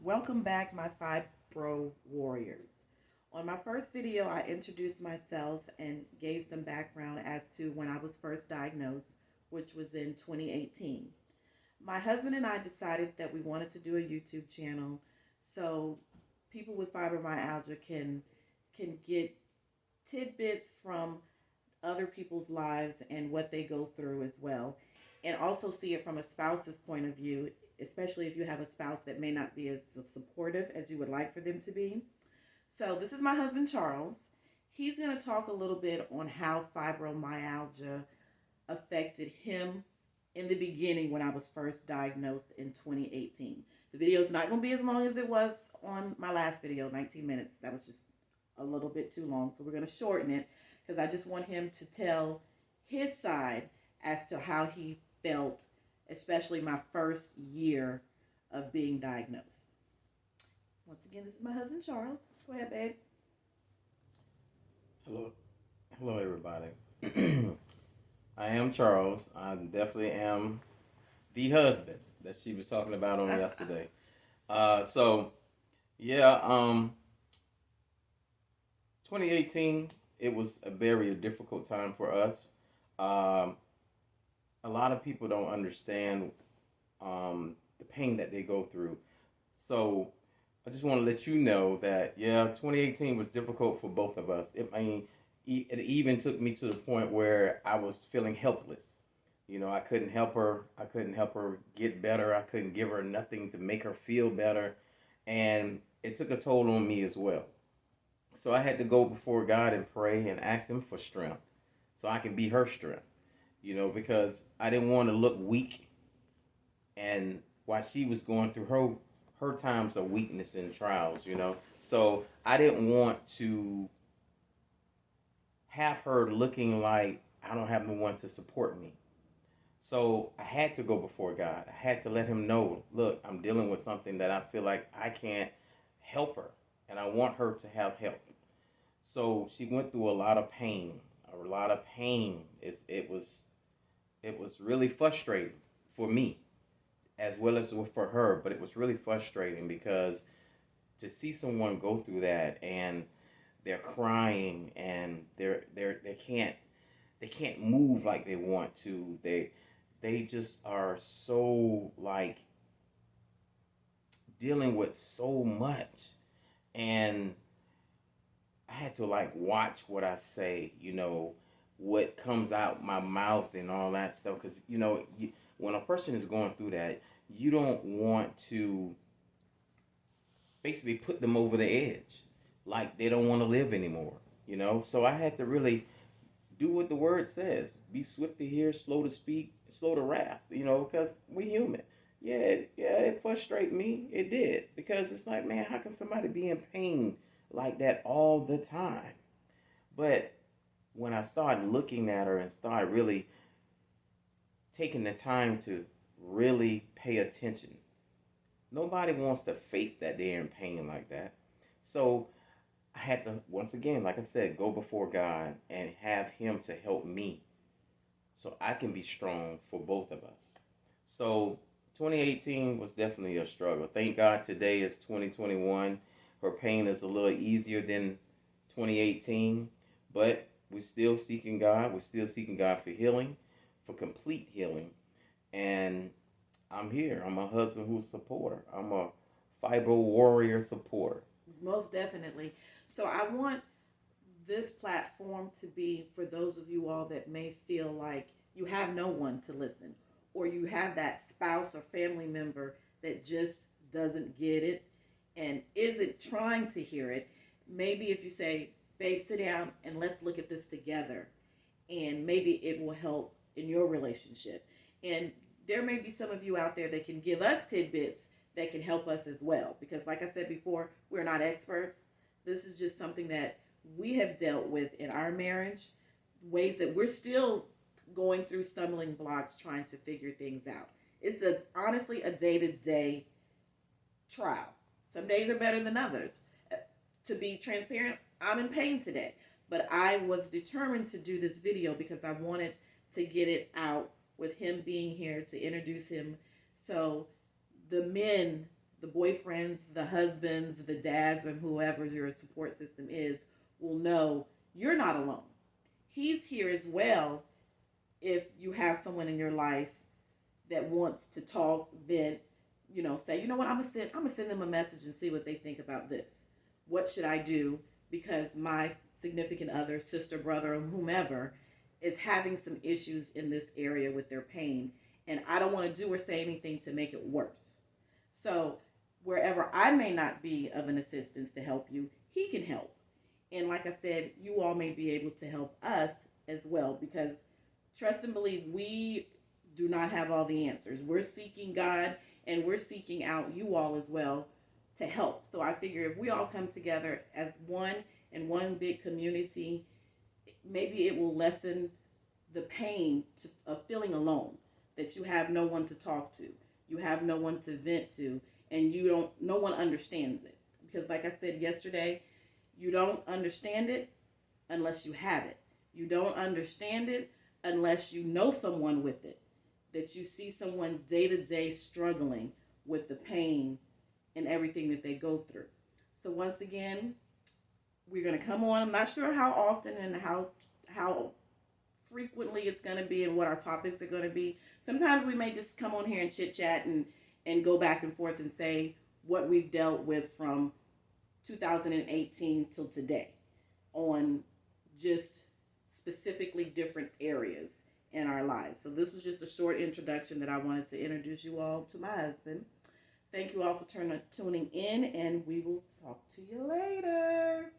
Welcome back, my fibro warriors. On my first video, I introduced myself and gave some background as to when I was first diagnosed, which was in 2018. My husband and I decided that we wanted to do a YouTube channel so people with fibromyalgia can get tidbits from other people's lives and what they go through as well, and also see it from a spouse's point of view, especially if you have a spouse that may not be as supportive as you would like for them to be. So, this is my husband, Charles. He's going to talk a little bit on how fibromyalgia affected him in the beginning when I was first diagnosed in 2018. The video is not going to be as long as it was on my last video, 19 minutes. That was just a little bit too long. So, we're going to shorten it because I just want him to tell his side as to how he felt, especially my first year of being diagnosed. Once again, this is my husband, Charles. Go ahead, babe. Hello, hello, everybody. I am Charles. I definitely am the husband that she was talking about on yesterday. So yeah, 2018. It was a very difficult time for us. Um, a lot of people don't understand the pain that they go through. So I just want to let you know that yeah, 2018 was difficult for both of us. It even took me to the point where I was feeling helpless. You know, I couldn't help her. I couldn't help her get better. I couldn't give her nothing to make her feel better, and it took a toll on me as well. So I had to go before God and pray and ask Him for strength, so I can be her strength. You know, because I didn't want to look weak, and while she was going through her times of weakness and trials, you know. So I didn't want to have her looking like I don't have no one to support me. So I had to go before God. I had to let Him know, look, I'm dealing with something that I feel like I can't help her, and I want her to have help. So she went through a lot of pain, a lot of pain. It was really frustrating for me as well as for her, but it was really frustrating because to see someone go through that and they're crying and they can't move like they want to. They just are so like dealing with so much, and I had to like watch what I say, what comes out my mouth and all that stuff. Because, when a person is going through that, you don't want to basically put them over the edge. Like they don't want to live anymore. So I had to really do what the word says. Be swift to hear, slow to speak, slow to wrath, because we human. Yeah, it frustrated me. It did. Because it's like, man, how can somebody be in pain like that all the time? But when I started looking at her and started really taking the time to really pay attention, nobody wants to fake that they're in pain like that. So I had to, once again, like I said, go before God and have Him to help me so I can be strong for both of us. So 2018 was definitely a struggle. Thank God today is 2021. Her pain is a little easier than 2018, but we're still seeking God. We're still seeking God for healing, for complete healing. And I'm here. I'm a husband who's a supporter. I'm a fibro warrior supporter. Most definitely. So, I want this platform to be for those of you all that may feel like you have no one to listen, or you have that spouse or family member that just doesn't get it and isn't trying to hear it. Maybe if you say, babe, sit down and let's look at this together, and maybe it will help in your relationship. And there may be some of you out there that can give us tidbits that can help us as well. Because, like I said before, we're not experts. This is just something that we have dealt with in our marriage, ways that we're still going through stumbling blocks trying to figure things out. It's honestly a day to day trial. Some days are better than others. To be transparent, I'm in pain today, but I was determined to do this video because I wanted to get it out with him being here to introduce him, so the men the boyfriends, the husbands, the dads, and whoever your support system is will know you're not alone. He's here as well if you have someone in your life that wants to talk, vent, say, you know what, I'm gonna send them a message and see what they think about this. What should I do? Because my significant other, sister, brother, or whomever is having some issues in this area with their pain, and I don't want to do or say anything to make it worse. So wherever I may not be of an assistance to help you, he can help. And like I said, you all may be able to help us as well, because trust and believe, we do not have all the answers. We're seeking God, and we're seeking out you all as well to help. So I figure if we all come together as one in one big community, maybe it will lessen the pain of feeling alone, that you have no one to talk to, you have no one to vent to, and no one understands it. Because like I said yesterday, you don't understand it unless you have it. You don't understand it unless you know someone with it, that you see someone day to day struggling with the pain and everything that they go through. So once again, we're going to come on. I'm not sure how often and how frequently it's going to be and what our topics are going to be. Sometimes we may just come on here and chit chat and go back and forth and say what we've dealt with from 2018 till today on just specifically different areas in our lives. So this was just a short introduction that I wanted to introduce you all to my husband. Thank you all for tuning in, and we will talk to you later.